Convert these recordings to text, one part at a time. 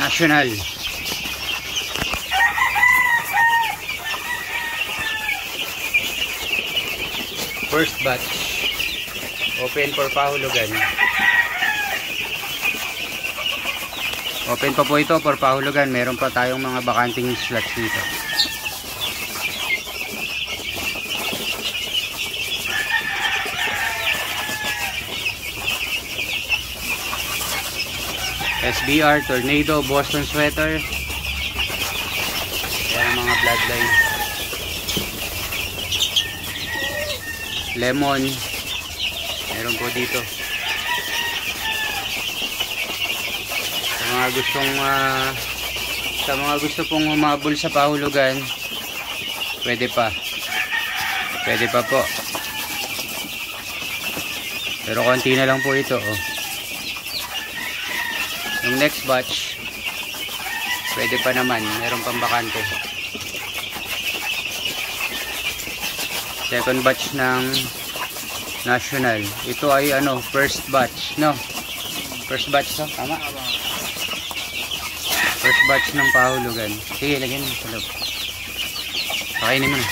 National. First batch. Open for pahulugan. Open pa po ito for pahulugan. Meron pa tayong mga bakanting slots dito. SBR, Tornado, Boston Sweater. Yan ang mga bloodline. Lemon. Meron po dito. Sa mga gusto pong humabol sa pahulugan, pwede pa po, pero konti na lang po ito. Yung next batch pwede pa naman, meron pang bakante. Second batch ng National. Ito ay first batch, no? First batch to, tama? First batch ng pahulugan. Sige, lagyan mo sa loob. Pakainin mo na.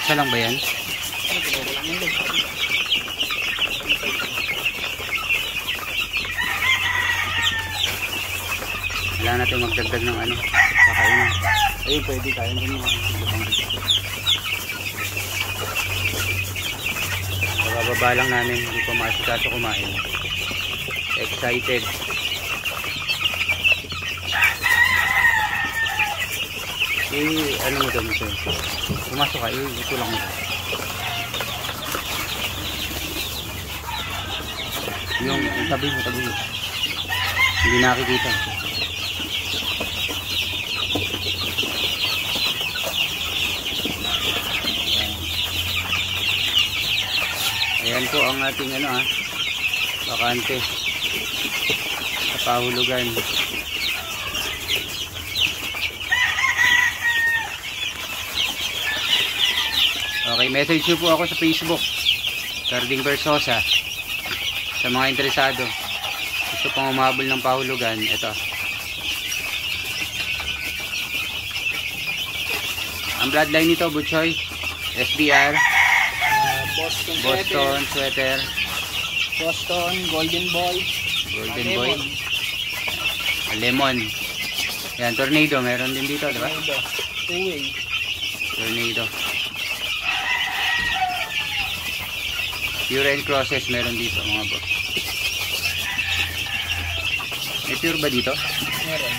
Isa lang ba yan? Wala natin magdagdag ng kakainin. Ayun, pwede tayo din mga bababa lang namin, hindi pa masikaso kumain. Excited. Ano mo doon ito? Pumasok ka, ito lang mo. Yung tabi mo. Hindi nakikita. Ayan po ang ating bakante sa pahulugan. Okay, message nyo po ako sa Facebook, Carding Versosa. Sa mga interesado, gusto pang umabol ng pahulugan, ito. Ang bloodline nito, Butchoy, SBR, Boston Sweater, Boston, Golden Boy, Lemon. Yan, Tornado, meron din dito, diba? Two-way. Tornado. Pure and crosses meron dito, mga boss. May pure ba dito? Meron.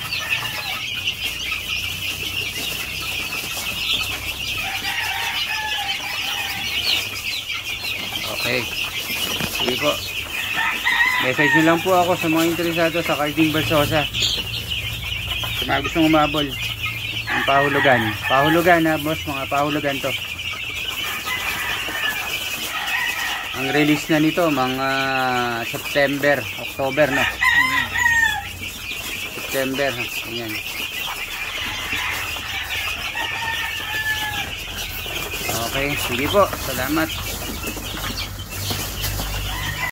Okay. Sige po. Message nyo lang po ako sa mga interesado sa Carding Versosa. Sa mga gustong umabol ang pahulugan. Pahulugan boss, mga pahulugan to. Ang release na nito mga September, October, no? September, ayan. Okay, sige po, salamat.